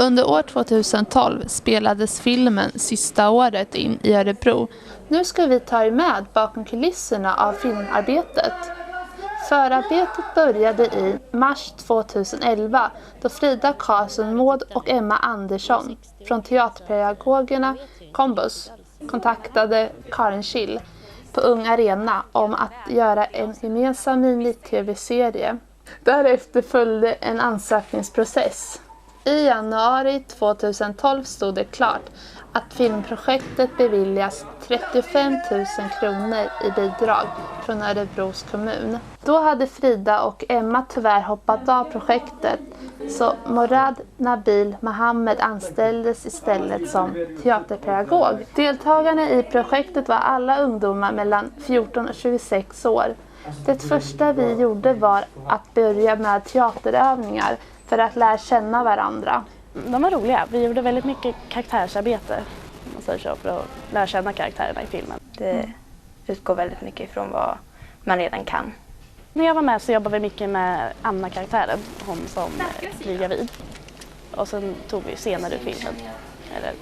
Under år 2012 spelades filmen sista året in i Örebro. Nu ska vi ta er med bakom kulisserna av filmarbetet. Förarbetet började i mars 2011 då Frida Karlsson Mård och Emma Andersson från teaterpedagogerna Kombus kontaktade Karin Schill på Ung Arena om att göra en gemensam mini-tv-serie. Därefter följde en ansökningsprocess. I januari 2012 stod det klart att filmprojektet beviljas 35 000 kronor i bidrag från Örebros kommun. Då hade Frida och Emma tyvärr hoppat av projektet, så Morad Nabil Mohammed anställdes istället som teaterpedagog. Deltagarna i projektet var alla ungdomar mellan 14 och 26 år. Det första vi gjorde var att börja med teaterövningar för att lära känna varandra. De var roliga. Vi gjorde väldigt mycket karaktärsarbete, om man säger så, för att lära känna karaktärerna i filmen. Det utgår väldigt mycket ifrån vad man redan kan. När jag var med så jobbade vi mycket med Anna-karaktären, hon som blir gravid. Och sen tog vi scener ur filmen. Eller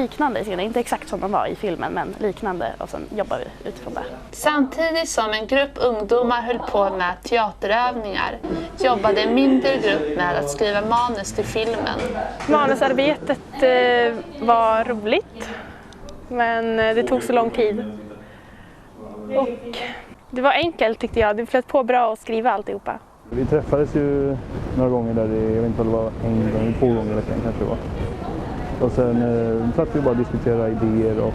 liknande scener, inte exakt som de var i filmen, men liknande, och sen jobbar vi utifrån det. Samtidigt som en grupp ungdomar höll på med teaterövningar jobbade en mindre grupp med att skriva manus till filmen. Manusarbetet var roligt, men det tog så lång tid. Och det var enkelt tyckte jag, det flöt på bra att skriva alltihopa. Vi träffades ju några gånger där, jag vet inte om det var en gång, 2 gånger i veckan kanske det var. Och sen satt vi bara och diskuterade idéer och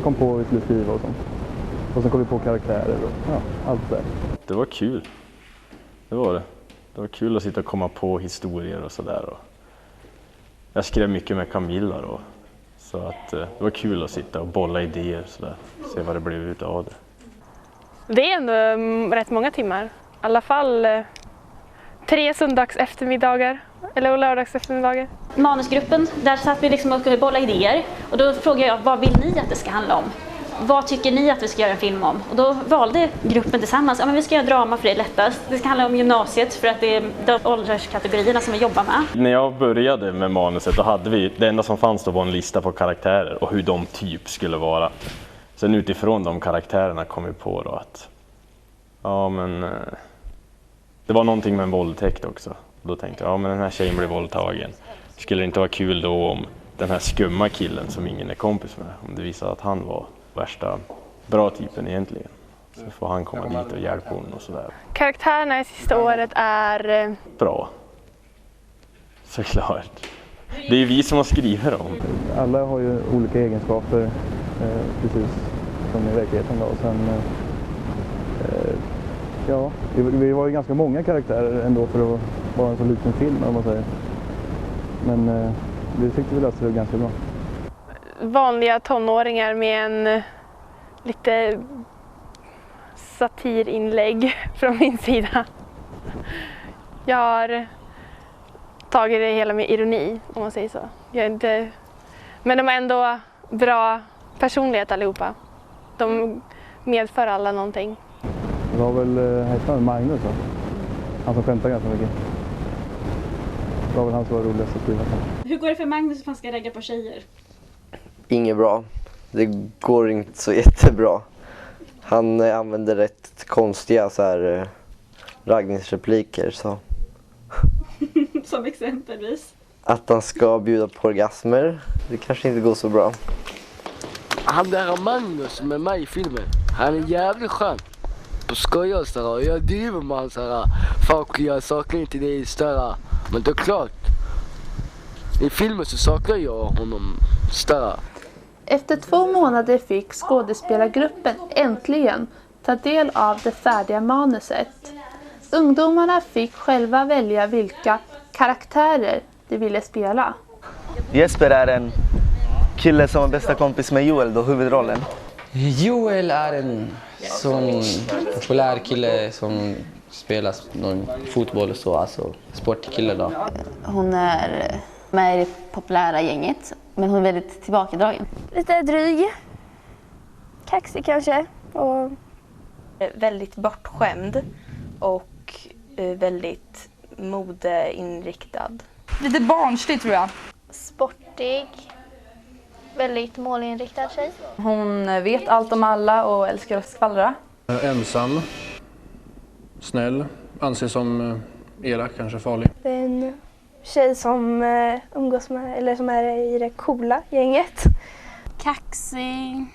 kom på vad vi skulle skriva och sånt. Och sen kom vi på karaktärer och allt det. Det var kul. Det var det. Det var kul att sitta och komma på historier och sådär. Jag skrev mycket med Camilla då. Så att det var kul att sitta och bolla idéer och sådär. Se vad det blev utav det. Det är ändå rätt många timmar. I alla fall 3 söndags eftermiddagar. Eller lördags eftermiddagar. Manusgruppen, där satt vi liksom och skulle bolla idéer. Och då frågade jag, vad vill ni att det ska handla om? Vad tycker ni att vi ska göra en film om? Och då valde gruppen tillsammans, men vi ska göra drama för det är lättast. Det ska handla om gymnasiet för att det är de ålderskategorierna som vi jobbar med. När jag började med manuset då hade vi, det enda som fanns då var en lista på karaktärer och hur de typ skulle vara. Sen utifrån de karaktärerna kom vi på då att det var någonting med en våldtäkt också. Då tänkte jag, men den här tjejen blev våldtagen. Skulle det inte vara kul då om den här skumma killen som ingen är kompis med, om det visade att han var värsta bra typen egentligen. Så får han komma dit och hjälpa honom och sådär. Karaktärerna i sista året är bra. Såklart. Det är ju vi som har skrivit dem. Alla har ju olika egenskaper, precis som i verkligheten då. Och sen, vi var ju ganska många karaktärer ändå för att vara en så liten film, om man säger. Men vi tyckte vi löste det ganska bra. vanliga tonåringar med en lite satirinlägg från min sida. Jag har tagit det hela med ironi, om man säger så. Men de är ändå bra personlighet allihopa. De medför alla någonting. Det var väl Magnus då? Han som skämtar ganska mycket. Det var väl han som var roligast att skriva. Hur går det för Magnus att han ska ragga på tjejer? Inget bra. Det går inte så jättebra. Han använder rätt konstiga så här raggningsrepliker så. Som exempelvis? Att han ska bjuda på orgasmer. Det kanske inte går så bra. Han där Magnus som är med i filmen. Han är jävligt skön. På skojar och sådär. Jag driver med han sådär. Folk gör saker inte det är större. Men det är klart. I filmen så saknar jag honom större. Efter 2 månader fick skådespelargruppen äntligen ta del av det färdiga manuset. Ungdomarna fick själva välja vilka karaktärer de ville spela. Jesper är en kille som är bästa kompis med Joel, då huvudrollen. Joel är en sån populär kille som spelar någon fotboll och så, alltså sportkille då. Hon är med i det populära gänget, men hon är väldigt tillbakadragen. Lite dryg, kaxig kanske. Och väldigt bortskämd och väldigt modeinriktad. Lite barnslig tror jag. Sportig. Väldigt målinriktad tjej. Hon vet allt om alla och älskar att skvallra. Ensam. Snäll. Anses som elak, kanske farlig. Det är en tjej som umgås med, eller som är i det coola gänget. Kaxig,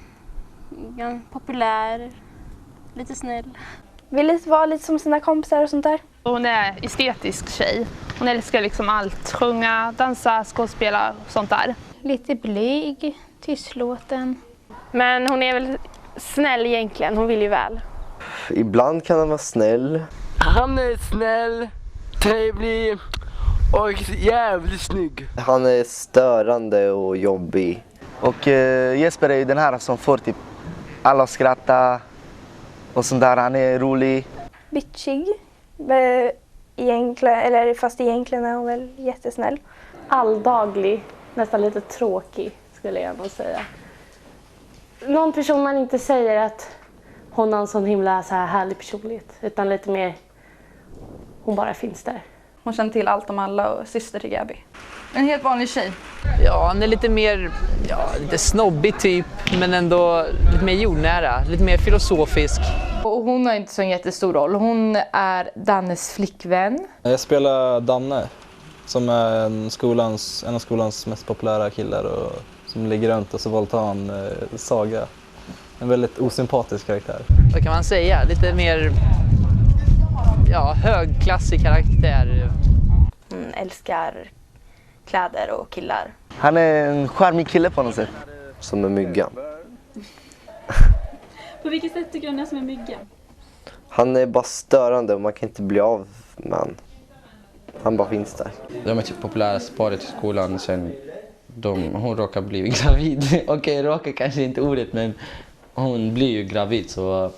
populär, lite snäll. Vill vara lite som sina kompisar och sånt där. Hon är estetisk tjej. Hon älskar liksom allt. Sjunga, dansa, skådespela och sånt där. Lite blyg, tystlåten. Men hon är väl snäll egentligen, hon vill ju väl. Ibland kan han vara snäll. Han är snäll, trevlig och jävligt snygg. Han är störande och jobbig. Och Jesper är ju den här som får typ alla att skratta och sånt där. Han är rolig. Bitchig. Fast egentligen är hon väl jättesnäll. Alldaglig, nästan lite tråkig skulle jag nog säga. Någon person man inte säger att hon har en sån himla så här härlig personlighet, utan lite mer hon bara finns där. Hon känner till allt om alla och syster till Gabi. En helt vanlig tjej. Ja, han är lite mer, lite snobbig typ, men ändå lite mer jordnära, lite mer filosofisk. Och hon har inte så en jättestor roll. Hon är Dannes flickvän. Jag spelar Danne, som är en av skolans mest populära killar och som ligger runt och så våldtar han Saga. En väldigt osympatisk karaktär. Vad kan man säga? Lite mer högklassig karaktär. Hon älskar kläder och killar. Han är en charmig kille på något sätt. Som en mygga. På vilket sätt tycker du han är som en mygga? Han är bara störande och man kan inte bli av med han. Han bara finns där. De är typ populärast paret i skolan sen hon råkar bli gravid. Okej, råkar kanske inte ordet, men hon blir ju gravid, så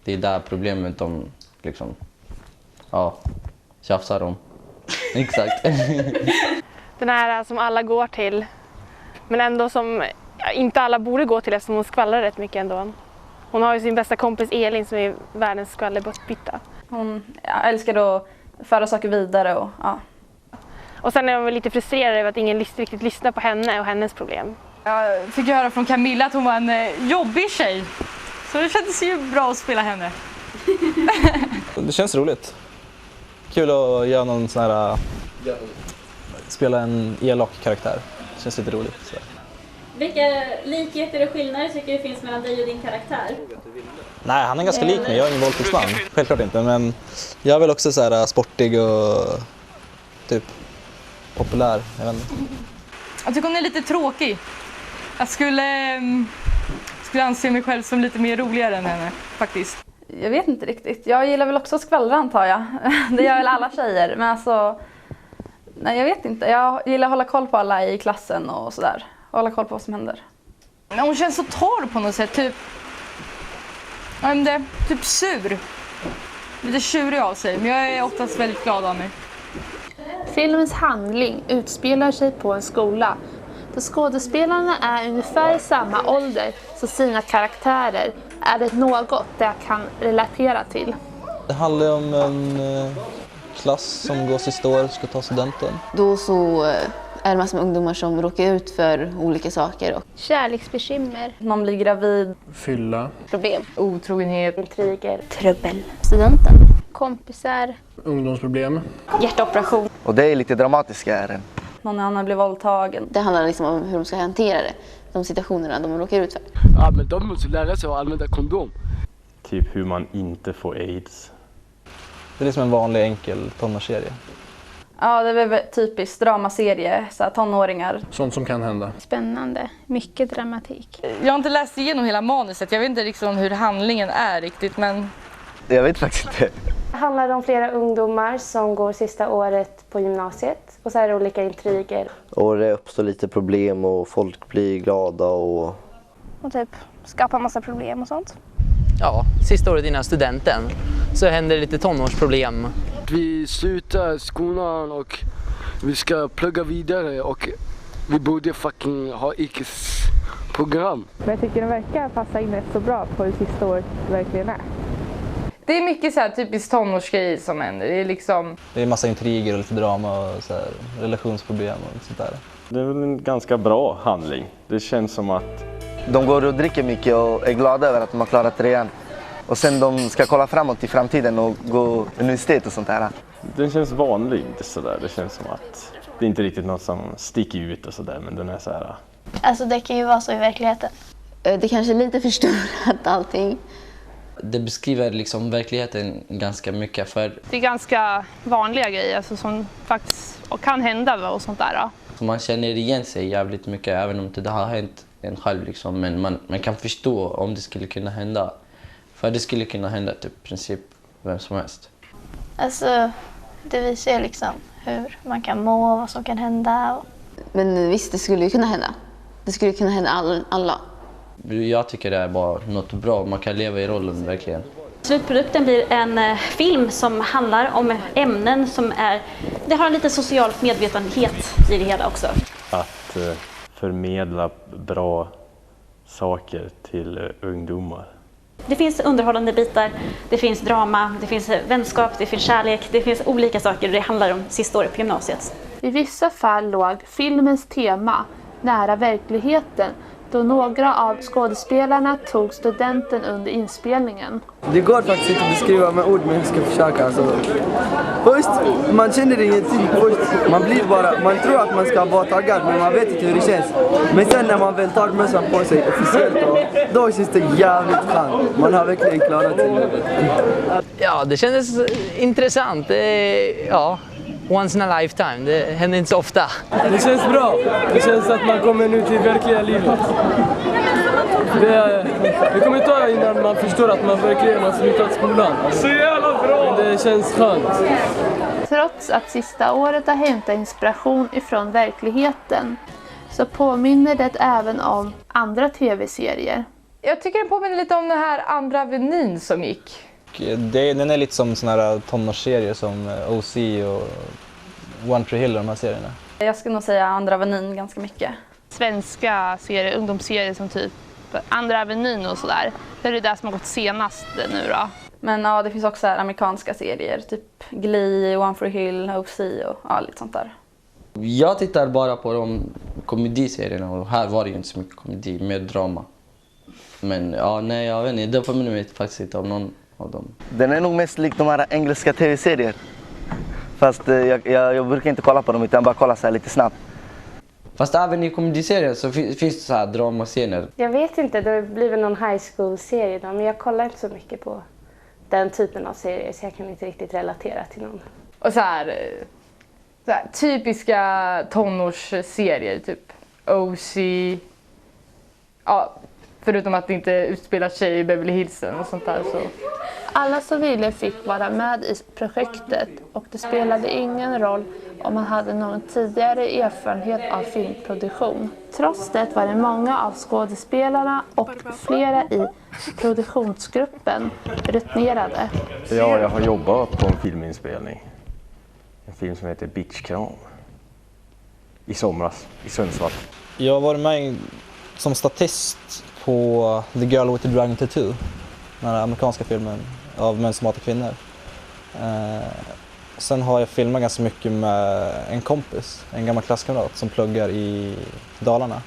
det är där problemet de liksom tjafsar om. Exakt. Den här som alla går till, men ändå som inte alla borde gå till eftersom hon skvallrar rätt mycket ändå. Hon har ju sin bästa kompis Elin som är världens skvallerbytta. Hon älskar att föra saker vidare och Och sen är hon väl lite frustrerad över att ingen riktigt lyssnar på henne och hennes problem. Jag fick höra från Camilla att hon var en jobbig tjej. Så det kändes ju bra att spela henne. Det känns roligt. Kul att göra någon sån här, spela en elak karaktär. Det känns lite roligt. Så. Vilka likheter och skillnader tycker du finns mellan dig och din karaktär? Nej, han är ganska lik mig. Jag är ingen våldtäktsman. Självklart inte, men jag är väl också så här sportig och typ populär. Jag vet inte. Jag tycker hon är lite tråkig. Jag skulle anse mig själv som lite mer roligare än henne, faktiskt. Jag vet inte riktigt. Jag gillar väl också skvallra, antar jag. Det gör väl alla tjejer. Men alltså, nej, jag vet inte. Jag gillar att hålla koll på alla i klassen och sådär. Hålla koll på vad som händer. Hon känns så torr på något sätt. Typ sur. Lite tjurig av sig. Men jag är oftast väldigt glad av mig. Filmens handling utspelar sig på en skola. Då skådespelarna är ungefär samma ålder som sina karaktärer är det något jag kan relatera till. Det handlar om en klass som går sista år och ska ta studenten. Då så är det massor med ungdomar som råkar ut för olika saker. Kärleksbekymmer. Man blir gravid. Fylla. Problem. Otrogenhet. Intriger. Trubbel. Studenten. Kompisar. Ungdomsproblem. Hjärtoperation. Och det är lite dramatiska är den. Någon annan blir våldtagen. Det handlar liksom om hur de ska hantera det. De situationerna de råkar ut för. Ja, men de måste lära sig att använda kondom. Typ hur man inte får AIDS. Det är liksom en vanlig enkel tonårsserie. Ja, det är väl typiskt dramaserie, så här, tonåringar. Sånt som kan hända. Spännande. Mycket dramatik. Jag har inte läst igenom hela manuset. Jag vet inte liksom hur handlingen är riktigt, men... Jag vet faktiskt inte. Det handlar om flera ungdomar som går sista året på gymnasiet och så är det olika intriger. Och det uppstår lite problem och folk blir glada och typ skapa massa problem och sånt. Ja, sista året innan studenten så händer det lite tonårsproblem. Vi slutar skolan och vi ska plugga vidare och vi borde fucking ha yrkesprogram. Men jag tycker den verkar passa in rätt så bra på hur sista året verkligen är. Det är mycket så här typiskt tonårsgrejer som händer. Det är liksom... Det är massa intriger och lite drama och så här, relationsproblem och sånt där. Det är väl en ganska bra handling. Det känns som att de går och dricker mycket och är glada över att de har klarat 3:an. Och sen de ska kolla framåt i framtiden och gå universitet och sånt där. Den känns vanlig sådär. Det känns som att det är inte riktigt något som sticker ut och sådär, men den är så här. Alltså det kan ju vara så i verkligheten. Det kanske är lite förstorat allting. Det beskriver liksom verkligheten ganska mycket. För Det är ganska vanliga grejer alltså, som faktiskt kan hända och sånt där. så man känner igen sig jävligt mycket, även om det har hänt en själv. Liksom. Men man kan förstå om det skulle kunna hända. För det skulle kunna hända till princip vem som helst. Alltså det visar ju liksom hur man kan må och vad som kan hända. Men visst, det skulle ju kunna hända. Det skulle kunna hända alla. Jag tycker det är bara något bra. Man kan leva i rollen verkligen. Slutprodukten blir en film som handlar om ämnen som det har en lite social medvetenhet i det hela också. Att förmedla bra saker till ungdomar. Det finns underhållande bitar, det finns drama, det finns vänskap, det finns kärlek, det finns olika saker och det handlar om sista året på gymnasiet. I vissa fall låg filmens tema nära verkligheten då några av skådespelarna tog studenten under inspelningen. Det går faktiskt inte att beskriva med ord, men jag ska försöka. Alltså. Först, man känner ingenting. Först, man tror att man ska vara taggad, men man vet inte hur det känns. Men sen när man väl tar mössan på sig officiellt, då känns det jävligt skönt. Man har verkligen klarat sig. Ja, det kändes intressant. Ja, once in a lifetime. Det händer inte så ofta. Det känns bra. Det känns att man kommer nu till verkliga livet. Det kommer ta innan man förstår att man verkligen har slutat skolan. Så jävla bra! Men det känns skönt. Trots att sista året har hämtat inspiration ifrån verkligheten så påminner det även om andra tv-serier. Jag tycker den påminner lite om den här Andra Avenyn som gick. Den är lite som såna här tonårsserier som OC och One Tree Hill och de här serierna. Jag skulle nog säga Andra Avenyn ganska mycket. Svenska serier, ungdomsserier som typ Andra Avenyn och sådär. Det är det som har gått senast nu då. Men ja, det finns också här amerikanska serier, typ Glee, One Tree Hill, OC och lite sånt där. Jag tittar bara på de komediserierna och här var det ju inte så mycket komedi, mer drama. Men ja, nej, jag vet inte, det påminner mig faktiskt inte om någon av dem. Den är nog mest lik de här engelska tv-serier. Fast jag brukar inte kolla på dem utan bara kolla så här lite snabbt. Fast även i komediserier så finns det så här dramascener. Jag vet inte, det blir väl någon high school-serie då, men jag kollar inte så mycket på den typen av serier så jag kan inte riktigt relatera till någon. Och så här typiska tonårsserier, typ OC. Ja, förutom att det inte utspelar sig i Beverly Hills och sånt där så. Alla som ville fick vara med i projektet och det spelade ingen roll om man hade någon tidigare erfarenhet av filmproduktion. Trots det var det många av skådespelarna och flera i produktionsgruppen rutinerade. Ja, jag har jobbat på en filminspelning. En film som heter Bitchkram. I somras, i Sundsvall. Jag har varit med som statist på The Girl with the Dragon Tattoo. Den här amerikanska filmen av män som hatar kvinnor. Sen har jag filmat ganska mycket med en kompis, en gammal klasskamrat som pluggar i Dalarna.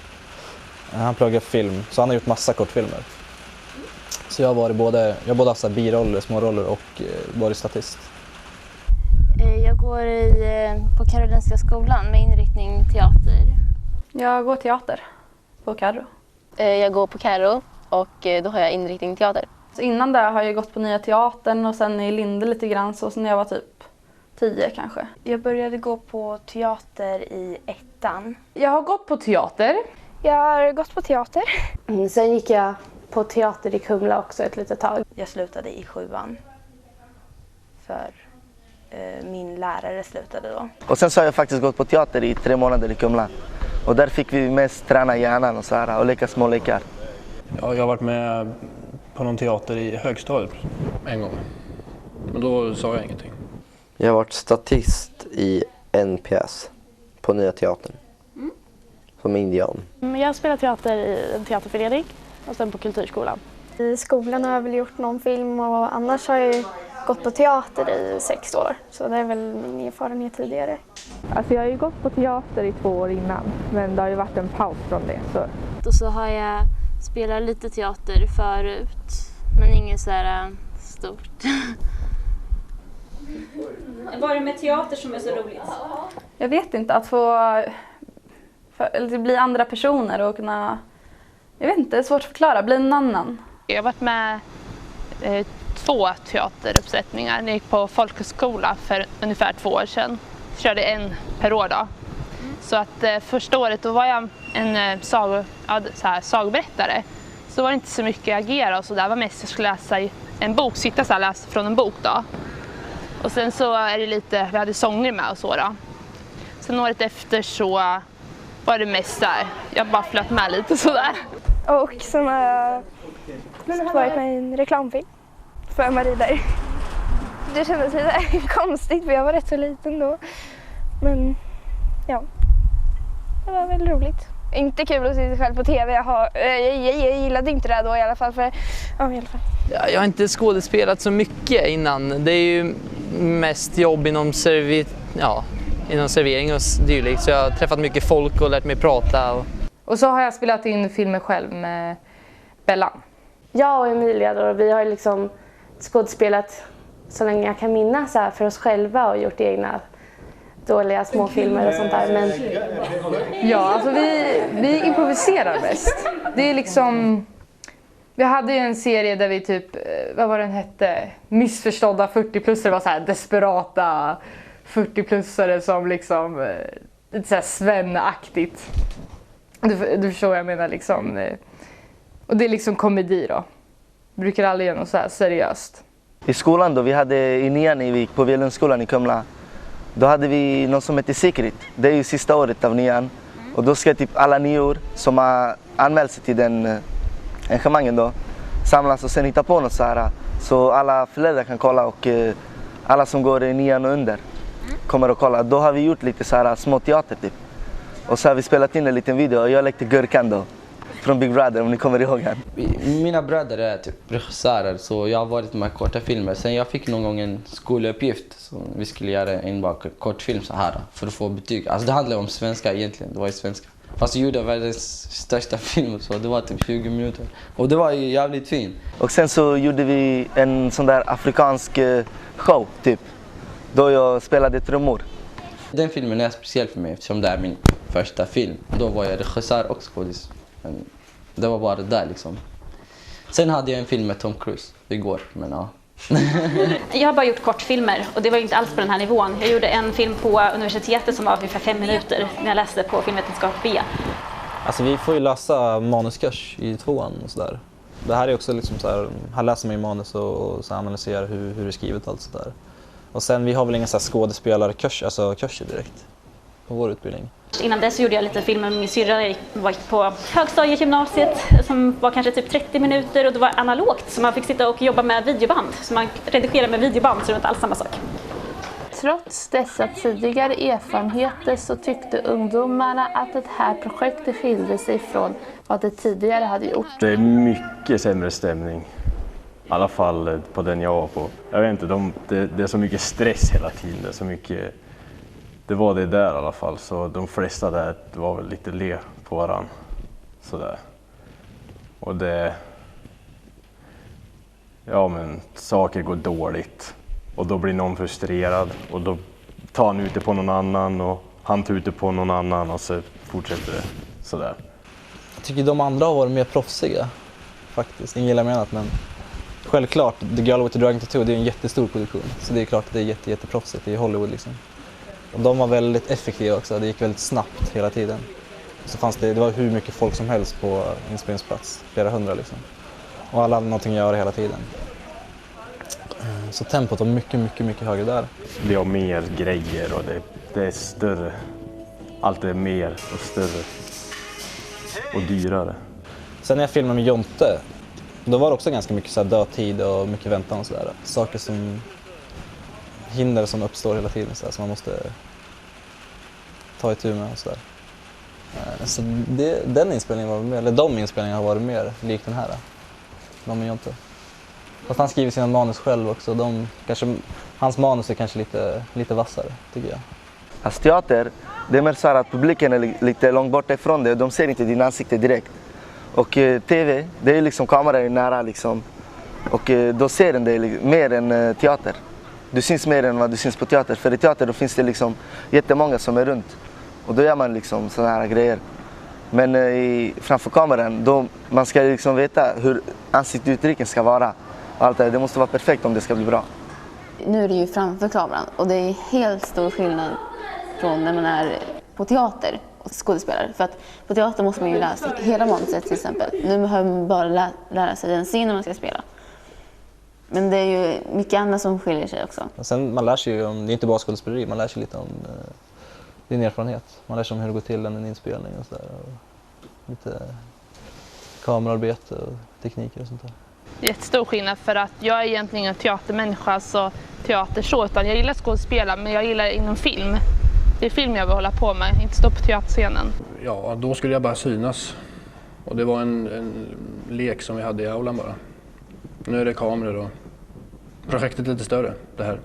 Han pluggar film, så han har gjort massa kortfilmer. Så jag har både haft biroller, småroller och varit statist. Jag går på Karolinska skolan med inriktning teater. Jag går teater på Karo. Jag går på Karo och då har jag inriktning teater. Så innan det har jag gått på Nya Teatern och sen i Linde lite grann så när jag var typ 10 kanske. Jag började gå på teater i 1:an. Jag har gått på teater. Jag har gått på teater. Sen gick jag på teater i Kumla också ett litet tag. Jag slutade i 7:an. För min lärare slutade då. Och sen så har jag faktiskt gått på teater i 3 månader i Kumla. Och där fick vi mest träna hjärnan och så här och leka små lekar. Ja, jag har varit med på någon teater i högstadiet en gång. Men då sa jag ingenting. Jag har varit statist i en pjäs på Nya Teatern. Som indian. Jag spelar teater i en teaterförening och sen på kulturskolan. I skolan har jag väl gjort någon film och annars har jag gått på teater i 6 år. Så det är väl min erfarenhet tidigare. Alltså jag har ju gått på teater i 2 år innan, men det har ju varit en paus från det. Så. Och så har jag spelat lite teater förut, men inget så här stort. Vad är det med teater som är så roligt? Jag vet inte, att få bli andra personer och kunna, jag vet inte, det är svårt att förklara, bli en annan. Jag har varit med 2 teateruppsättningar. Jag gick på folkhögskola för ungefär 2 år sedan. Jag körde 1 per år då. Så att första året då var jag en sagoberättare. Så var det inte så mycket agera och så där. Det var mest jag skulle läsa en bok, sitta så här, läsa från en bok då. Och sen så är det lite, vi hade sånger med och så då. Sen året efter så var det mest där, jag bara flöt med lite sådär. Och sen har jag varit med i en reklamfilm för Marie där. Det kändes lite konstigt för jag var rätt så liten då. Men ja, det var väldigt roligt. Inte kul att se sig själv på tv. Jag gillade inte det då i alla fall. I alla fall. Ja, jag har inte skådespelat så mycket innan. Det är ju mest jobb inom servering och dylikt. Så jag har träffat mycket folk och lärt mig prata. Och så har jag spelat in filmer själv med Bellan. Jag och Emilia då, vi har liksom skådespelat så länge jag kan minnas så här för oss själva och gjort egna dåliga småfilmer och sånt där. Men... Ja, alltså vi improviserar bäst. Det är liksom... Vi hade ju en serie där vi typ, vad var den hette? Missförstådda 40-plussare. Det var så här desperata 40-plussare som liksom, lite så här Sven-aktigt. Du förstår vad jag menar liksom. Och det är liksom komedi då. Brukar aldrig göra något så här seriöst. I skolan då, vi hade i 9:an i Vik på Velundsskolan i Kumla. Då hade vi något som heter Secret. Det är ju sista året av 9:an. Och då ska typ alla 9-år som har anmält sig till den engagemangen då samlas och sen hitta på något så här. Så alla föräldrar kan kolla och alla som går i 9:an och under kommer att kolla. Då har vi gjort lite så här små teater typ. Och så har vi spelat in en liten video och jag lekte Gurkan då. Från Big Brother, om ni kommer ihåg han. Mina bröder är typ regissörer, så jag har varit med korta filmer. Sen jag fick någon gång en skoluppgift, så vi skulle göra en kortfilm så här för att få betyg. Alltså det handlar om svenska egentligen, det var ju svenska. Fast jag gjorde världens största film, så det var typ 20 minuter. Och det var ju jävligt fint. Och sen så gjorde vi en sån där afrikansk show typ. Då jag spelade trummor. Den filmen är speciell för mig eftersom det är min första film. Då var jag regissör och skådis. Det var bara där liksom. Sen hade jag en film med Tom Cruise igår, men ja. Jag har bara gjort kortfilmer och det var inte alls på den här nivån. Jag gjorde en film på universitetet som var ungefär 5 minuter när jag läste på filmvetenskap B. Alltså vi får ju läsa manuskurs i 2:an och sådär. Det här är också liksom så här läser man ju manus och så analyserar hur det är skrivet och allt sådär. Och sen vi har väl ingen så här skådespelarkurs, alltså kurser direkt på vår utbildning. Innan dess gjorde jag lite filmer med min syrra. Jag var på högstadiegymnasiet som var kanske typ 30 minuter och det var analogt så man fick sitta och jobba med videoband. Så man redigerade med videoband så det var inte alls samma sak. Trots dessa tidigare erfarenheter så tyckte ungdomarna att det här projektet skilde sig från vad de tidigare hade gjort. Det är mycket sämre stämning. I alla fall på den jag var på. Jag vet inte, det är så mycket stress hela tiden. Det är så mycket... Det var det där i alla fall, så de flesta där var väl lite le på varann. Sådär. Och det... Ja men saker går dåligt. Och då blir någon frustrerad och då tar han ut det på någon annan och han tar ut det på någon annan och så fortsätter det sådär. Jag tycker de andra har varit mer proffsiga faktiskt, inget illa menat, men självklart, The Girl with the Dragon Tattoo, det är en jättestor produktion. Så det är klart att det är jätteproffsigt i Hollywood liksom. Och de var väldigt effektiva också, det gick väldigt snabbt hela tiden. Så fanns det var hur mycket folk som helst på inspelningsplats, flera hundra liksom. Och alla hade någonting att göra hela tiden. Så tempot var mycket högre där. Vi har mer grejer och det är större. Allt är mer och större. Och dyrare. Sen när jag filmade med Jonte, då var det också ganska mycket så här dödtid och mycket väntan och sådär. Saker som hinder som uppstår hela tiden så här, som man måste ta itu med och sådär. Så den inspelningen var mer, eller de inspelningarna har varit mer lik den här. De med Jonte. Fast han skriver sina manus själv också. Hans manus är kanske lite vassare, tycker jag. Alltså teater, det är mer så här att publiken är lite långt bort ifrån dig och de ser inte din ansikte direkt. Och TV, det är liksom kameran är nära liksom. Och då ser den dig mer än teater. Du syns mer än vad du syns på teater. För i teater då finns det liksom jättemånga som är runt. Och då gör man liksom sådana här grejer. Men framför kameran, då man ska liksom veta hur ansiktsuttrycken ska vara. Allt det måste vara perfekt om det ska bli bra. Nu är det ju framför kameran och det är helt stor skillnad från när man är på teater och skådespelare. För att på teater måste man ju lära sig hela manuset till exempel. Nu behöver man bara lära sig den scenen man ska spela. Men det är ju mycket annat som skiljer sig också. Sen man lär sig ju om, det är inte bara skådespeleri, man lär sig lite om din erfarenhet. Man lär sig om hur det går till en inspelning och sådär. Lite kamerarbete och tekniker och sånt där. Jättestor skillnad för att jag är egentligen ingen teatermänniska så teater så, utan jag gillar skådespela men jag gillar inom film. Det är film jag vill hålla på med, inte stå på teaterscenen. Ja, då skulle jag bara synas. Och det var en lek som vi hade i aulan bara. Nu är det kameror och projektet är lite större, det här.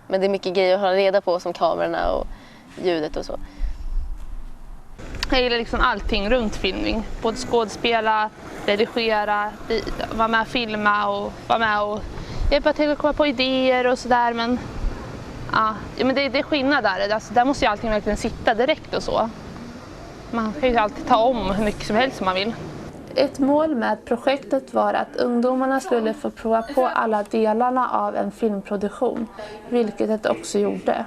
Men det är mycket grejer att hålla reda på som kamerorna och ljudet och så. Jag gillar liksom allting runt filmning. Både skådespela, redigera, vara med och filma och vara med och hjälpa till att komma på idéer och sådär. Men, ja, men det är skillnad där. Alltså, där måste ju allting verkligen sitta direkt och så. Man kan ju alltid ta om hur mycket som helst som man vill. Ett mål med projektet var att ungdomarna skulle få prova på alla delarna av en filmproduktion, vilket det också gjorde.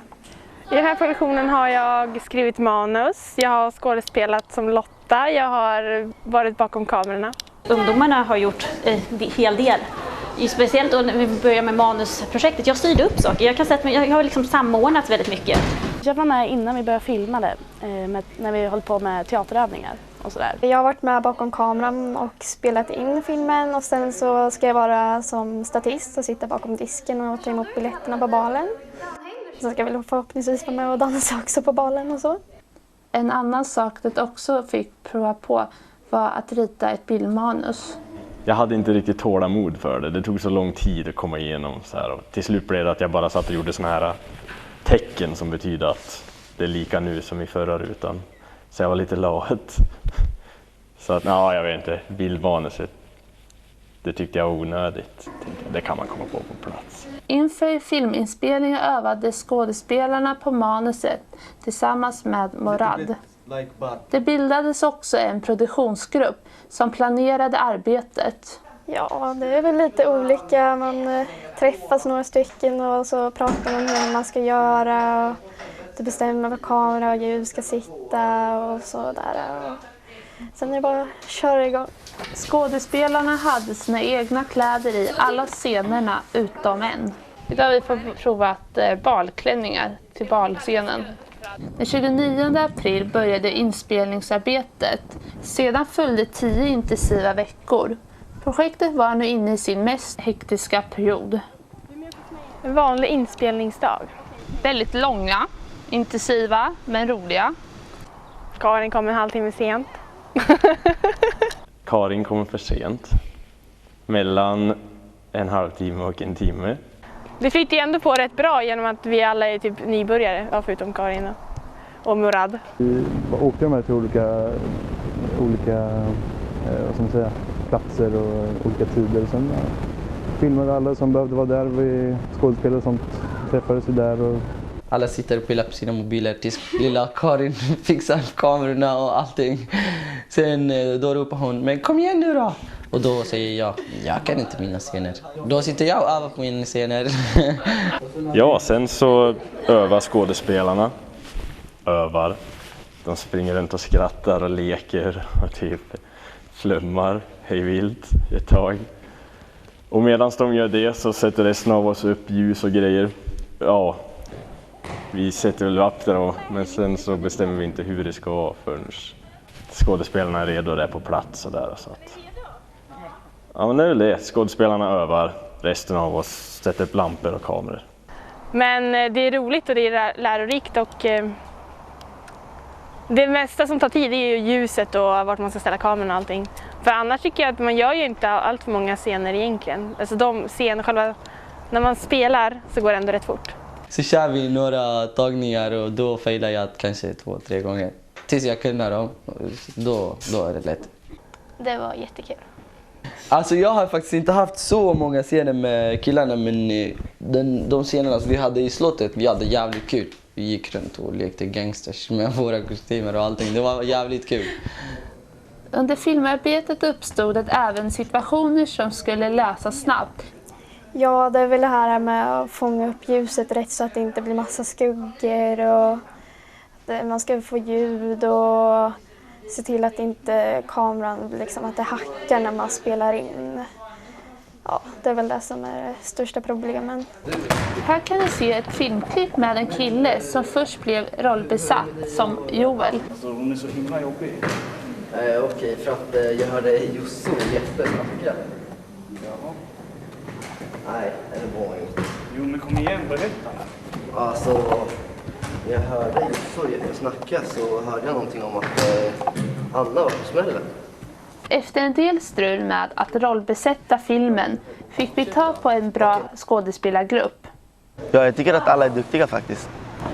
I den här produktionen har jag skrivit manus, jag har skådespelat som Lotta, jag har varit bakom kamerorna. Ungdomarna har gjort en hel del. Speciellt när vi börjar med manusprojektet. Jag styrde upp saker. Jag kan säga att jag har liksom samordnat väldigt mycket. Jag var med innan vi började filma det, när vi höll på med teaterövningar och sådär. Jag har varit med bakom kameran och spelat in filmen och sen så ska jag vara som statist och sitta bakom disken och ta emot biljetterna på balen. Så ska jag väl förhoppningsvis vara med och dansa också på balen och så. En annan sak det också fick prova på var att rita ett bildmanus. Jag hade inte riktigt tålamod för det. Det tog så lång tid att komma igenom så här. Och till slut blev det att jag bara satt och gjorde såna här tecken som betyder att det är lika nu som i förra rutan. Så jag var lite lat. Så att, ja, jag vet inte, bildmanuset, det tyckte jag var onödigt. Det kan man komma på plats. Inför filminspelningen övade skådespelarna på manuset tillsammans med Morad. Det bildades också en produktionsgrupp som planerade arbetet. Ja, det är väl lite olika. Man träffas några stycken och så pratar man om hur man ska göra. Och det bestämmer var kamera och ljud ska sitta och så där. Sen är det bara att köra igång. Skådespelarna hade sina egna kläder i alla scenerna utom en. Idag har vi fått provat balklänningar till balscenen. Den 29 april började inspelningsarbetet. Sedan följde 10 intensiva veckor. Projektet var nu inne i sin mest hektiska period. En vanlig inspelningsdag. Väldigt långa, intensiva men roliga. Karin kom en halvtimme sent. Karin kommer för sent. Mellan en halvtimme och en timme. Det flyter ändå på rätt bra genom att vi alla är typ nybörjare, förutom Karin och Murad. Vi åkte med till olika vad ska man säga, platser och olika tider. Sen filmade alla som behövde vara där. Vi skådespelare som träffades där. Och alla sitter och pillar på sina mobiler tills lilla Karin fixar kamerorna och allting. Sen då ropar hon, men kom igen nu då! Och då säger jag kan inte mina scener. Då sitter jag och övar på mina scener. Ja, sen så övar skådespelarna. De springer runt och skrattar och leker och typ flummar hejvilt ett tag. Och medan de gör det så sätter resten av oss upp ljus och grejer. Ja, vi sätter väl upp det då, men sen så bestämmer vi inte hur det ska vara förrän skådespelarna är redo och är på plats och där. Så att, ja, men det är väl det. Skådespelarna övar, resten av oss sätter upp lampor och kameror. Men det är roligt och det är lärorikt och det mesta som tar tid är ju ljuset och vart man ska ställa kameran och allting. För annars tycker jag att man gör ju inte allt för många scener egentligen. Alltså själva, när man spelar så går det ändå rätt fort. Så kör vi några tagningar och då failar jag kanske 2-3 gånger. Tills jag kunde dem, då är det lätt. Det var jättekul. Alltså jag har faktiskt inte haft så många scener med killarna, men de scenerna som vi hade i slottet, vi hade jävligt kul. Vi gick runt och lekte gangsters med våra kostymer och allting. Det var jävligt kul. Under filmarbetet uppstod det även situationer som skulle lösas snabbt. Ja, det är väl det här med att fånga upp ljuset rätt så att det inte blir massa skuggor och man ska få ljud och se till att inte kameran liksom, att det hackar när man spelar in. Ja, det är väl det som är det största problemen. Här kan ni se ett filmklipp med en kille som först blev rollbesatt som Joel. Så hon är så himla jobbig. Okej, för att jag hörde Jussi och Jesper snacka. Jaha. Nej, det var inte. Jo, men kom igen, berätta. Alltså, när jag hörde Jussi och Jesper snacka så hörde jag någonting om att Anna var på smällen. Efter en del strul med att rollbesätta filmen fick vi ta på en bra skådespelargrupp. Ja, jag tycker att alla är duktiga faktiskt.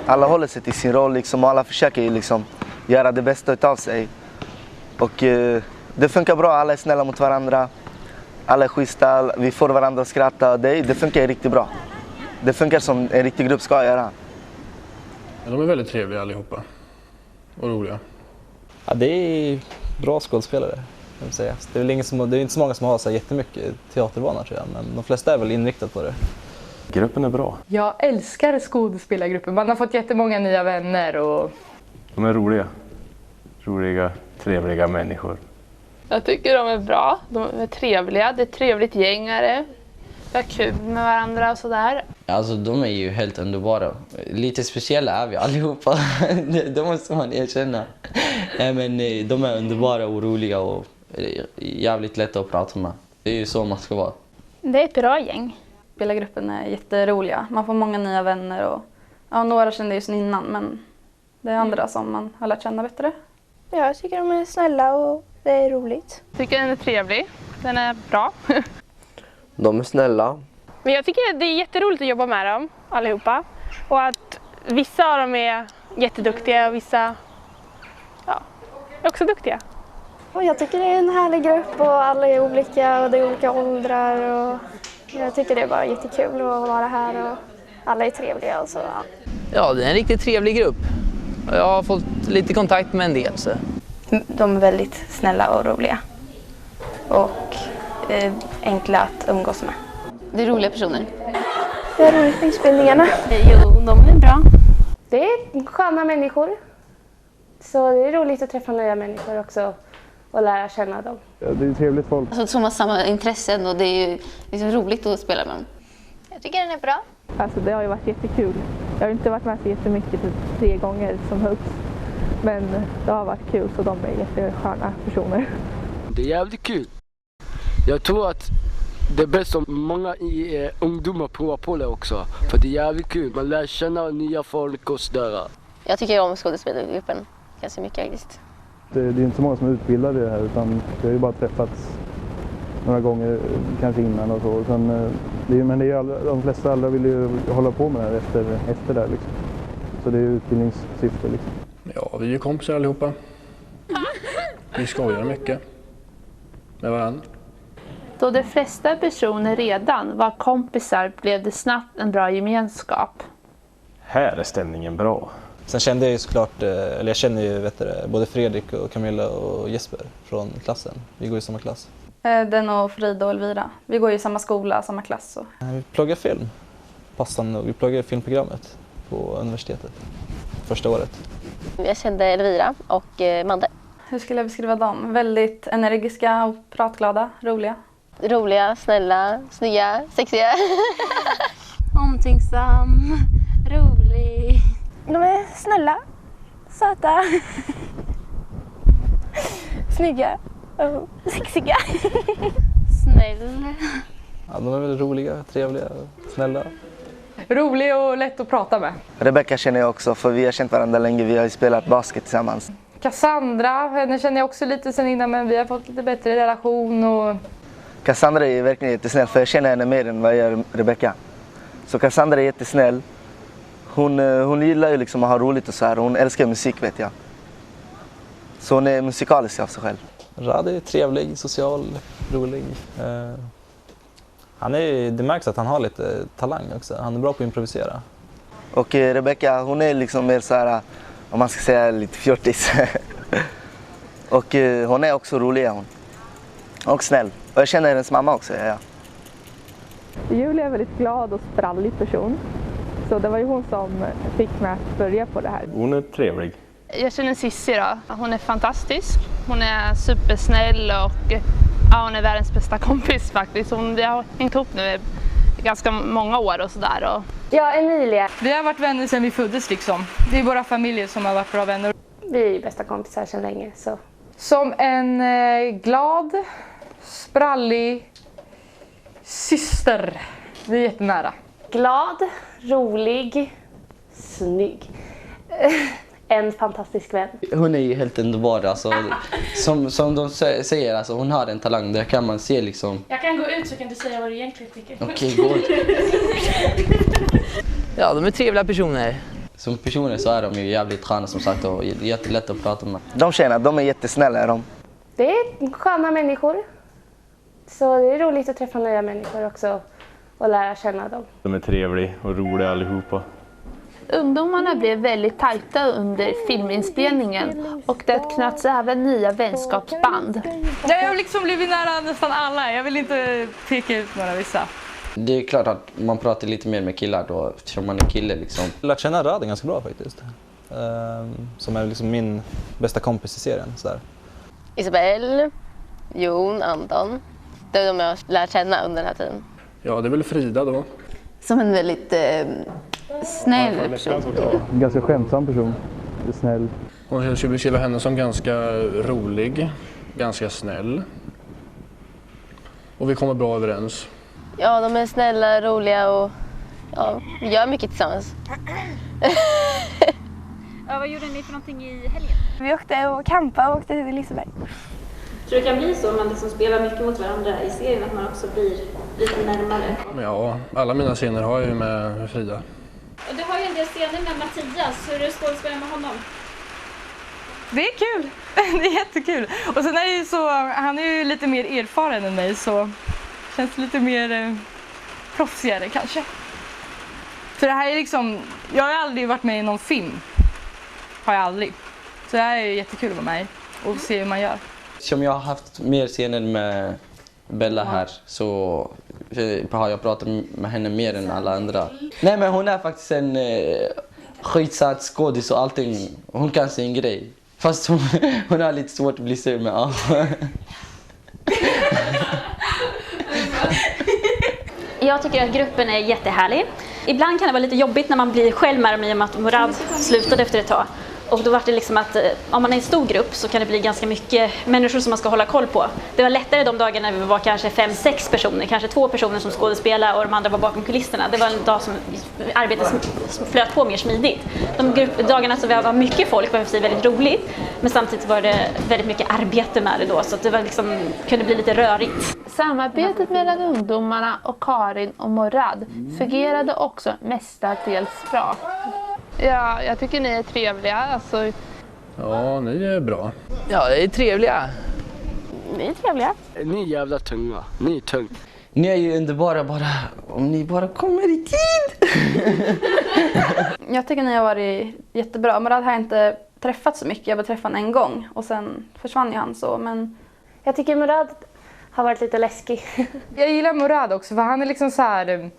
Alla håller sig till sin roll liksom, och alla försöker liksom göra det bästa utav sig. Och det funkar bra, alla är snälla mot varandra. Alla är schyssta, vi får varandra att skratta. Det funkar riktigt bra. Det funkar som en riktig grupp ska göra. Ja, de är väldigt trevliga allihopa. Och roliga. Ja, det är bra skådespelare, kan man säga. Det är inte så många som har så jättemycket teatervana, tror jag. Men de flesta är väl inriktade på det. Gruppen är bra. Jag älskar skådespelargruppen. Man har fått jättemånga nya vänner. Och... De är roliga. Roliga, trevliga människor. Jag tycker de är bra. De är trevliga. Det är ett trevligt gängare. Vi har kul med varandra och sådär. Alltså de är ju helt underbara. Lite speciella är vi allihopa. Det måste man erkänna. Men de är underbara och roliga och jävligt lätta att prata med. Det är ju så man ska vara. Det är ett bra gäng. Spelargruppen är jätteroliga. Man får många nya vänner och ja, några kände ju sen innan, men det är andra som man har lärt känna bättre. Ja, jag tycker de är snälla och det är roligt. Jag tycker den är trevlig. Den är bra. De är snälla. Men jag tycker det är jätteroligt att jobba med dem allihopa. Och att vissa av dem är jätteduktiga och vissa är också duktiga. Och jag tycker det är en härlig grupp och alla är olika och det är olika åldrar. Och jag tycker det är bara jättekul att vara här och alla är trevliga. Och så, ja. Ja, det är en riktigt trevlig grupp. Jag har fått lite kontakt med en del. Så. De är väldigt snälla och roliga. Och enkla att umgås med. Det är roliga personer. Det är roligt med inspelningarna. Jo, de är bra. Det är sköna människor. Så det är roligt att träffa nya människor också och lära känna dem. Ja, det är trevligt folk. Alltså, som har samma intressen och det är ju liksom roligt att spela med dem. Jag tycker den är bra. Alltså det har ju varit jättekul. Jag har inte varit med så jättemycket, typ 3 gånger som högst. Men det har varit kul, så de är jättesköna personer. Det är jävligt kul. Jag tror att det är bäst om många ungdomar provar på det också. För det är jävligt kul, man lär känna nya folk och sådär. Jag tycker om skådespelargruppen ganska mycket faktiskt. Det är inte så många som är utbildade i det här, utan vi har ju bara träffats några gånger kanske innan och så. Sen, men det är de flesta alla vill ju hålla på med det här efter det liksom. Så det är utbildningssyfte liksom. Ja, vi är kompisar allihopa. Vi skojar mycket med varandra. Då de flesta personer redan var kompisar blev det snabbt en bra gemenskap. Här är stämningen bra. Sen kände jag ju såklart, eller jag känner ju både Fredrik och Camilla och Jesper från klassen. Vi går i samma klass. Den och Frida och Elvira. Vi går ju i samma skola, samma klass. Och... Vi pluggar film. Passande nog. Vi pluggar filmprogrammet på universitetet. Första året. Jag kände Elvira och Mande. Hur skulle jag beskriva dem? Väldigt energiska och pratglada, roliga. Roliga, snälla, snygga, sexiga. Omtänksam, rolig. De är snälla, söta, snygga och sexiga. Snäll. Ja, de är väl roliga, trevliga, snälla. Rolig och lätt att prata med. Rebecca känner jag också, för vi har känt varandra länge. Vi har ju spelat basket tillsammans. Cassandra, henne känner jag också lite sen innan, men vi har fått lite bättre relation. Och... Cassandra är verkligen jättesnäll, för jag känner henne mer än vad jag gör Rebecca. Så Cassandra är jättesnäll Hon gillar ju liksom att ha roligt och så här. Hon älskar musik vet jag. Så hon är musikalisk av sig själv. Rad är trevlig, social, rolig. Det märks att han har lite talang också. Han är bra på att improvisera. Och Rebecca, hon är liksom mer så här, om man ska säga lite fjortis. Och hon är också rolig hon. Och snäll. Och jag känner hennes mamma också. Ja. Julia är en väldigt glad och sprallig person. Så det var ju hon som fick mig att börja på det här. Hon är trevlig. Jag känner Cissi då. Hon är fantastisk. Hon är supersnäll och hon är världens bästa kompis faktiskt. Vi har hängt ihop nu i ganska många år och sådär. Ja, Emilia. Vi har varit vänner sedan vi föddes liksom. Det är våra familjer som har varit bra vänner. Vi är bästa kompisar sedan länge. Så. Som en glad, sprallig syster. Vi är jättenära. Glad, rolig, snygg. En fantastisk vän. Hon är ju helt underbar. Alltså, som de säger, alltså, hon har en talang. Där kan man se liksom. Jag kan gå ut så kan du säga vad du egentligen tycker. Okej, gå ut. Ja, de är trevliga personer. Som personer så är de ju jävligt sköna som sagt och jättelätt att prata med. De är jättesnälla de. Det är sköna människor. Så det är roligt att träffa nya människor också och lära känna dem. De är trevliga och roliga allihopa. Ungdomarna blev väldigt tajta under filminspelningen och det knöts även nya vänskapsband. Jag har liksom blivit nära nästan alla. Jag vill inte peka ut några vissa. Det är klart att man pratar lite mer med killar då eftersom man är kille liksom. Jag har lärt känna Rad ganska bra faktiskt. Som är liksom min bästa kompis i serien. Så där. Isabel, Jon, Anton. Det är de jag har lärt känna under den här tiden. Ja, det är väl Frida då. Som en väldigt snäll person. En ganska skämtsam person. Snäll. Hon skulle beskriva henne som ganska rolig, ganska snäll. Och vi kommer bra överens. Ja, de är snälla, roliga och vi gör mycket tillsammans. Vad gjorde ni för någonting i helgen? Vi åkte och campade och åkte till Liseberg. Tror du det kan bli så om man liksom spelar mycket mot varandra i serien att man också blir lite närmare? Ja, alla mina scener har jag ju med Frida. Och du har ju en del scener med Mattias. Hur är det skådespela med honom? Det är kul. Det är jättekul. Och sen är det ju så, han är ju lite mer erfaren än mig så känns lite mer proffsigare kanske. För det här är liksom, jag har aldrig varit med i någon film. Har jag aldrig. Så det här är ju jättekul att vara med och se hur man gör. Som jag har haft mer scener med Bella här så har jag pratat med henne mer än alla andra. Nej men hon är faktiskt en skitsatt skådis och allting. Hon kan sin grej. Fast hon har lite svårt att bli sur med. Ja. Jag tycker att gruppen är jättehärlig. Ibland kan det vara lite jobbigt när man blir själv med dem i och med att Morad slutade efter ett tag. Och då var det liksom att om man är en stor grupp så kan det bli ganska mycket människor som man ska hålla koll på. Det var lättare de dagarna när vi var kanske 5-6 personer, kanske 2 personer som skådespelade och de andra var bakom kulisserna. Det var en dag som arbetet flöt på mer smidigt. De dagarna som vi var mycket folk var det väldigt roligt, men samtidigt var det väldigt mycket arbete med det då så att det var liksom, kunde bli lite rörigt. Samarbetet mellan ungdomarna och Karin och Morad fungerade också mestadels bra. Ja, jag tycker ni är trevliga. Alltså. Ja, ni är bra. Ja, det är trevliga. Ni är trevliga. Ni är jävla tunga. Ni är tung. Ni är ju underbara bara om ni bara kommer i tid. Jag tycker ni har varit jättebra. Morad har jag inte träffat så mycket. Jag har bara träffat honom en gång och sen försvann ju han så. Men jag tycker Morad har varit lite läskig. Jag gillar Morad också för han är liksom så här.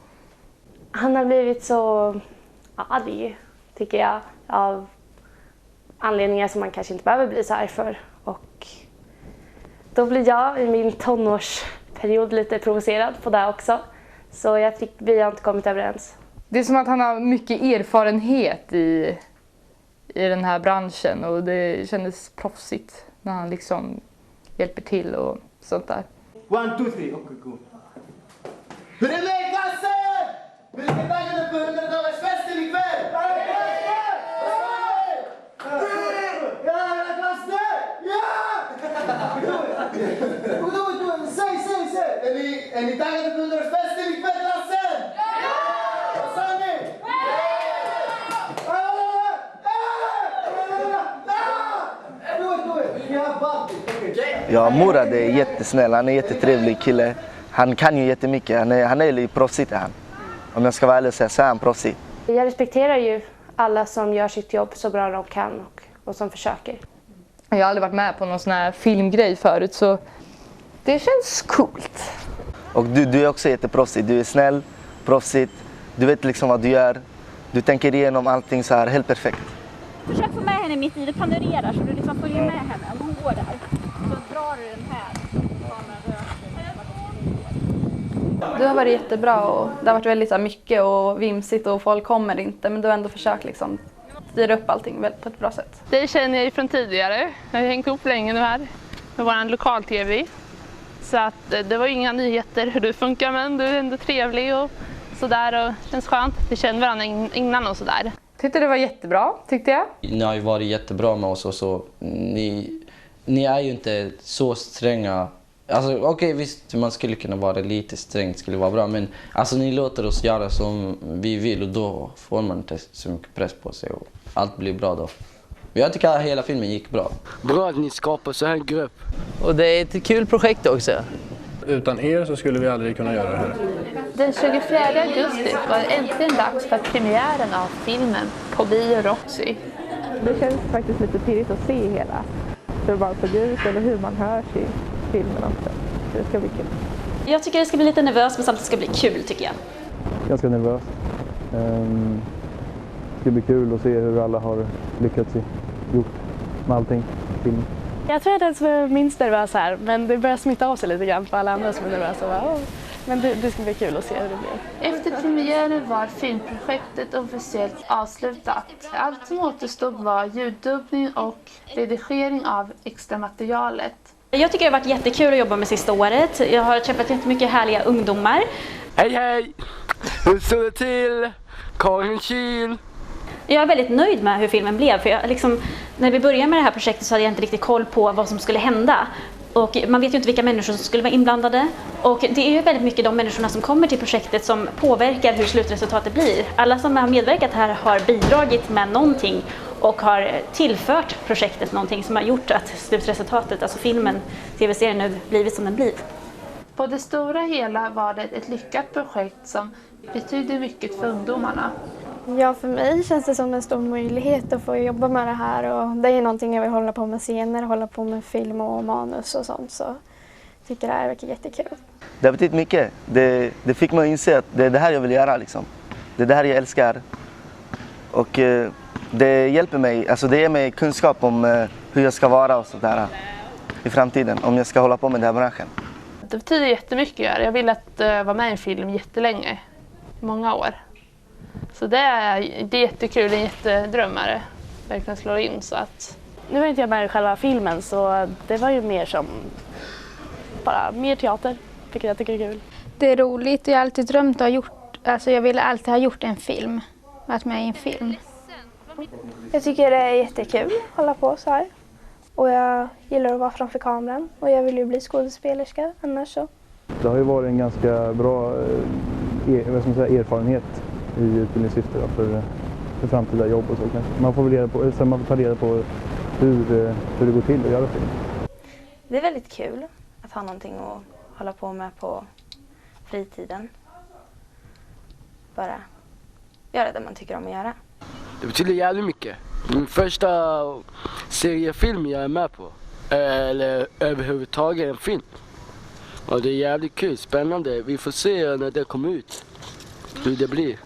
Han har blivit så arg tycker jag av anledningar som man kanske inte behöver bli så arg för. Och då blir jag i min tonårsperiod lite provocerad på det också. Så vi har inte kommit överens. Det är som att han har mycket erfarenhet i den här branschen och det kändes proffsigt när han liksom hjälper till och sånt där. 1, 2, 3, okej, cool. Hur är det Gasse? Vilken dag är det på 100-dagarsfesten ikväll? Ja, Gasse! Ja! Do it! Säg! Är ni taggade på 100-dagarsfesten ikväll, Gasse? Ja! Vad sa ni? Ja, Murad är jättesnäll, han är jättetrevlig kille. Han kan ju jättemycket, han är lite proffsig han. Om jag ska vara ärlig och säga så är han proffsig. Jag respekterar ju alla som gör sitt jobb så bra de kan och som försöker. Jag har aldrig varit med på någon sån här filmgrej förut så det känns coolt. Och du är också jätteproffsig, du är snäll, proffsigt, du vet liksom vad du gör. Du tänker igenom allting så här helt perfekt. Försök få med henne mitt i, du panorerar så du liksom följer med henne. Om hon går där så drar du den här. Du har varit jättebra och det har varit väldigt så här, mycket och vimsigt och folk kommer inte. Men du har ändå försökt liksom styra upp allting på ett bra sätt. Det känner jag ju från tidigare. Jag har hängt ihop länge nu här med vår lokal-tv. Så att det var ju inga nyheter hur du funkar, men du är ändå trevlig och sådär och känns skönt. Vi känner varandra innan och sådär. Tyckte det var jättebra, tyckte jag. Ni har ju varit jättebra med oss och så. Ni är ju inte så stränga. Alltså okej, visst man skulle kunna vara lite strängt, skulle vara bra. Men alltså ni låter oss göra som vi vill och då får man inte så mycket press på sig och allt blir bra då. Jag tycker att hela filmen gick bra. Bra att ni skapar så här en grupp. Och det är ett kul projekt också. Utan er så skulle vi aldrig kunna göra det här. Den 24 augusti var det äntligen dags för premiären av filmen på Bio Roxy. Det känns faktiskt lite pirrigt att se hela. Hur man såg ut eller hur man hörs i filmen också. Det ska bli kul. Jag tycker det ska bli lite nervöst men samtidigt ska bli kul tycker jag. Ganska nervös. Det ska bli kul att se hur alla har lyckats gjort med allting. Film. Jag tror att jag är minst nervös här, men det börjar smitta av sig lite grann på alla andra som är nervösa. Men det ska bli kul att se hur det blir. Efter premiären var filmprojektet officiellt avslutat. Allt som återstod var ljuddubbning och redigering av extra materialet. Jag tycker det har varit jättekul att jobba med sista året. Jag har träffat jättemycket härliga ungdomar. Hej hej! Hur står det till? Karin Kyl. Jag är väldigt nöjd med hur filmen blev. För när vi började med det här projektet så hade jag inte riktigt koll på vad som skulle hända. Och man vet ju inte vilka människor som skulle vara inblandade. Och det är ju väldigt mycket de människorna som kommer till projektet som påverkar hur slutresultatet blir. Alla som har medverkat här har bidragit med någonting och har tillfört projektet någonting som har gjort att slutresultatet, alltså filmen, tv-serien nu blivit som den blir. På det stora hela var det ett lyckat projekt som betyder mycket för ungdomarna. Ja, för mig känns det som en stor möjlighet att få jobba med det här och det är någonting jag vill hålla på med senare, hålla på med film och manus och sånt, så jag tycker det här verkar jättekul. Det har betytt mycket. Det fick mig att inse att det är det här jag vill göra liksom. Det är det här jag älskar. Och det hjälper mig, alltså det ger mig kunskap om hur jag ska vara och sådär i framtiden, om jag ska hålla på med den här branschen. Det betyder jättemycket. Jag vill att vara med i en film jättelänge, många år. Så det är jättekul, en jättedrömmare verkligen slår in så att... Nu var inte jag med i själva filmen så det var ju mer som bara mer teater, vilket jag tycker är kul. Det är roligt, jag har alltid drömt att ha gjort, alltså jag ville alltid ha gjort en film, varit med i en film. Jag tycker det är jättekul att hålla på så här. Och jag gillar att vara framför kameran och jag vill ju bli skådespelerska annars så. Det har ju varit en ganska bra erfarenhet i utbildningssyfte för framtida jobb och så kanske. Man får ta reda på hur det går till att göra film. Det är väldigt kul att ha någonting att hålla på med på fritiden. Bara göra det man tycker om att göra. Det betyder jävligt mycket. Min första seriefilm jag är med på. Eller överhuvudtaget en film. Och det är jävligt kul, spännande. Vi får se när det kommer ut. Hur det blir.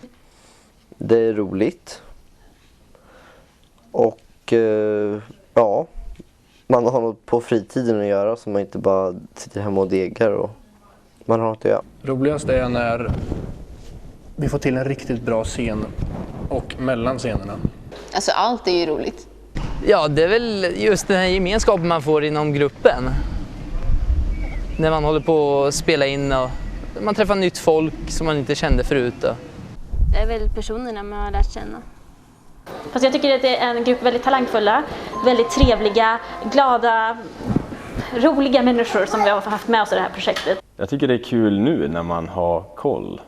Det är roligt. Och ja, man har något på fritiden att göra så man inte bara sitter hemma och degar och man har något att göra. Roligast är när vi får till en riktigt bra scen och mellan scenerna. Alltså allt är ju roligt. Ja, det är väl just den här gemenskapen man får inom gruppen. När man håller på att spela in och man träffar nytt folk som man inte kände förut. Då. Det är väl personerna man har lärt känna. Fast jag tycker att det är en grupp väldigt talangfulla, väldigt trevliga, glada, roliga människor som vi har haft med oss i det här projektet. Jag tycker det är kul nu när man har koll.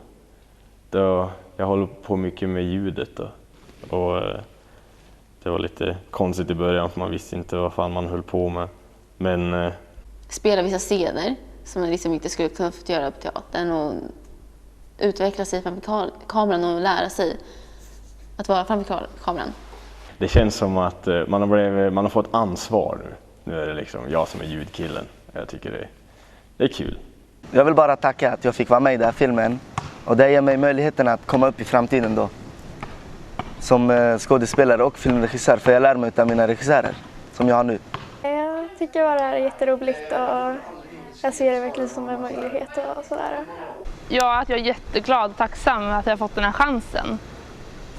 Jag håller på mycket med ljudet då. Och det var lite konstigt i början för man visste inte vad fan man höll på med. Men spela vissa scener som man liksom inte skulle kunna få göra på teatern och utveckla sig framför kameran och lära sig att vara framför kameran. Det känns som att man har fått ansvar nu. Nu är det liksom jag som är ljudkillen. Jag tycker det är kul. Jag vill bara tacka att jag fick vara med i den här filmen. Och det ger mig möjligheten att komma upp i framtiden då. Som skådespelare och filmregissör. För jag lär mig av mina regissörer som jag har nu. Jag tycker bara det här är jätteroligt och jag ser det verkligen som en möjlighet och sådär. Ja, att jag är jätteglad och tacksam att jag har fått den här chansen.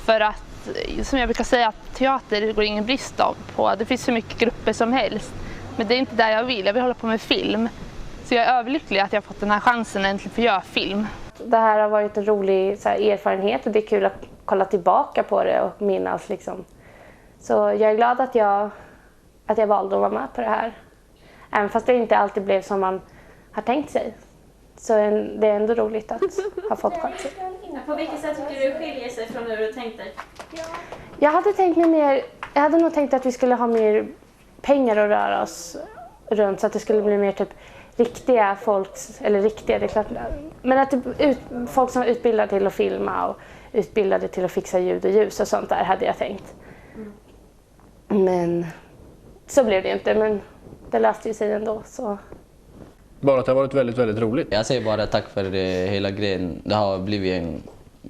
För att, som jag brukar säga, att teater går ingen brist på. Det finns så mycket grupper som helst. Men det är inte där jag vill hålla på med film. Så jag är överlycklig att jag har fått den här chansen att äntligen få göra film. Det här har varit en rolig erfarenhet och det är kul att kolla tillbaka på det och minnas liksom. Så jag är glad att jag valde att vara med på det här. Även fast det inte alltid blev som man har tänkt sig. Så det är ändå roligt att ha fått chansen. På vilket sätt tycker du skiljer sig från hur du tänkte? Jag hade nog tänkt att vi skulle ha mer pengar att röra oss runt så att det skulle bli mer typ riktiga folks, eller riktiga, det är klart. Men att folk som var utbildade till att filma och utbildade till att fixa ljud och ljus och sånt där hade jag tänkt. Men så blev det inte, men det löste ju sig ändå. Så. Bara att det har varit väldigt, väldigt roligt. Jag säger bara tack för hela grejen. Det har blivit en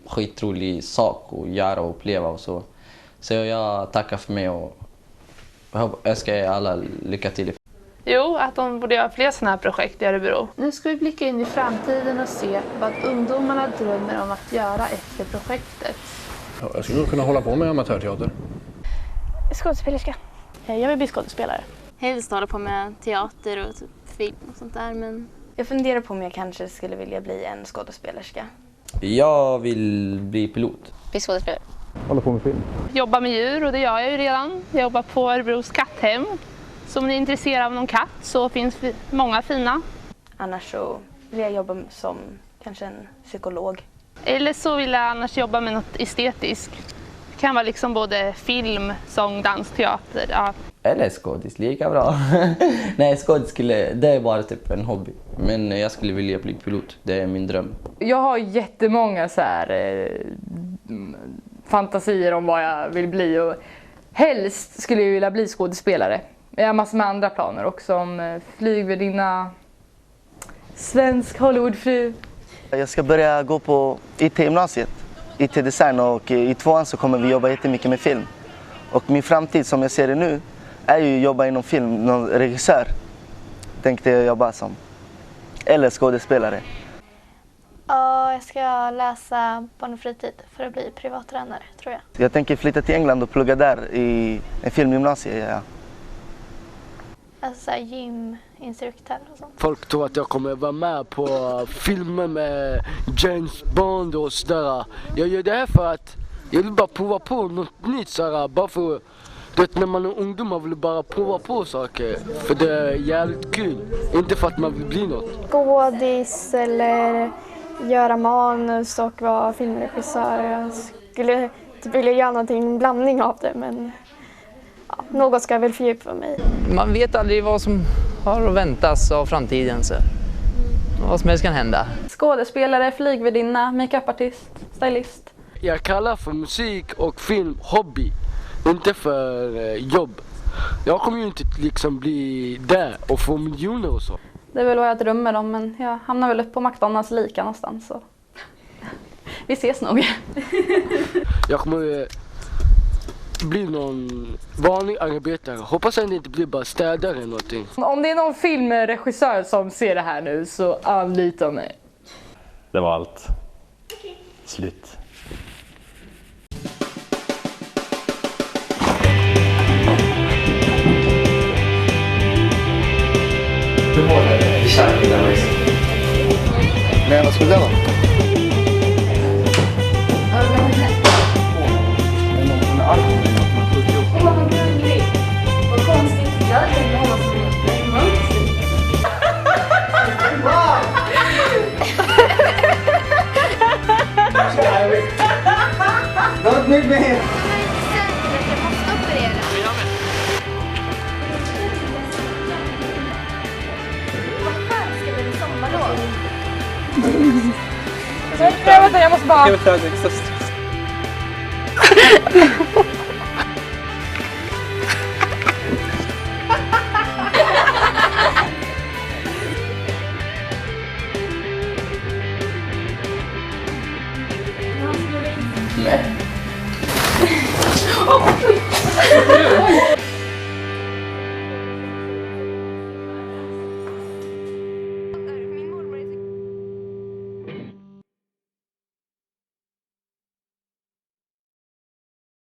skitrolig sak att göra och uppleva och så. Så jag tackar för mig och jag önskar er alla lycka till. Jo, att de borde göra fler sådana här projekt i Örebro. Nu ska vi blicka in i framtiden och se vad ungdomarna drömmer om att göra efter projektet. Ja, jag skulle kunna hålla på med amatörteater. Skådespelerska. Jag vill bli skådespelare. Helst hålla på med teater och film och sånt där. Men jag funderar på om jag kanske skulle vilja bli en skådespelerska. Jag vill bli pilot. Bli skådespelare. Hålla på med film. Jobba med djur, och det gör jag ju redan. Jag jobbar på Örebros katthem. Så om ni är intresserade av någon katt så finns många fina. Annars så vill jag jobba som kanske en psykolog. Eller så vill jag annars jobba med något estetiskt. Det kan vara liksom både film, sång, dans, teater. Ja. Eller skådis, lika bra. Nej, skådis det är bara typ en hobby. Men jag skulle vilja bli pilot, det är min dröm. Jag har jättemånga så här, fantasier om vad jag vill bli. Och helst skulle jag vilja bli skådespelare. Jag har massor med andra planer också, om flygvärdinna, svensk Hollywoodfru. Jag ska börja gå på IT-gymnasiet, IT-design, och i 2:an så kommer vi jobba jättemycket med film. Och min framtid som jag ser det nu är ju att jobba inom film, någon regissör tänkte jag jobba som. Eller skådespelare. Ja, jag ska läsa barn och fritid för att bli privattränare, tror jag. Jag tänker flytta till England och plugga där i en filmgymnasie. Ja. Alltså gyminstruktör och sånt. Folk tror att jag kommer vara med på filmer med James Bond och sådär. Jag gör det här för att jag vill bara prova på något nytt sådär. Bara för när man är ungdom man vill bara prova på saker. För det är jävligt kul. Inte för att man vill bli något. Skådis eller göra manus och vara filmregissör. Jag skulle vilja göra någonting, blandning av det, men ja, något ska jag väl fördjupa mig. Man vet aldrig vad som har att väntas av framtiden. Så. Vad som helst kan hända. Skådespelare, flygvärdinna, makeupartist, stylist. Jag kallar för musik och film hobby, inte för jobb. Jag kommer ju inte liksom bli där och få miljoner och så. Det är väl vad jag drömmer om, men jag hamnar väl upp på McDonalds lika någonstans. Så. Vi ses nog. Jag kommer bli någon vanlig arbetare. Hoppas att det inte blir bara städare eller någonting. Om det är någon filmregissör som ser det här nu så anlita mig. Det var allt. Slut. Hur var det i kärleken där var det? Nej, vad skulle det vara? Vad konstigt, jag hade tänkt honom som en mönster. Don't make me here. Jag måste operera. Vänta, jag måste bara... Nej.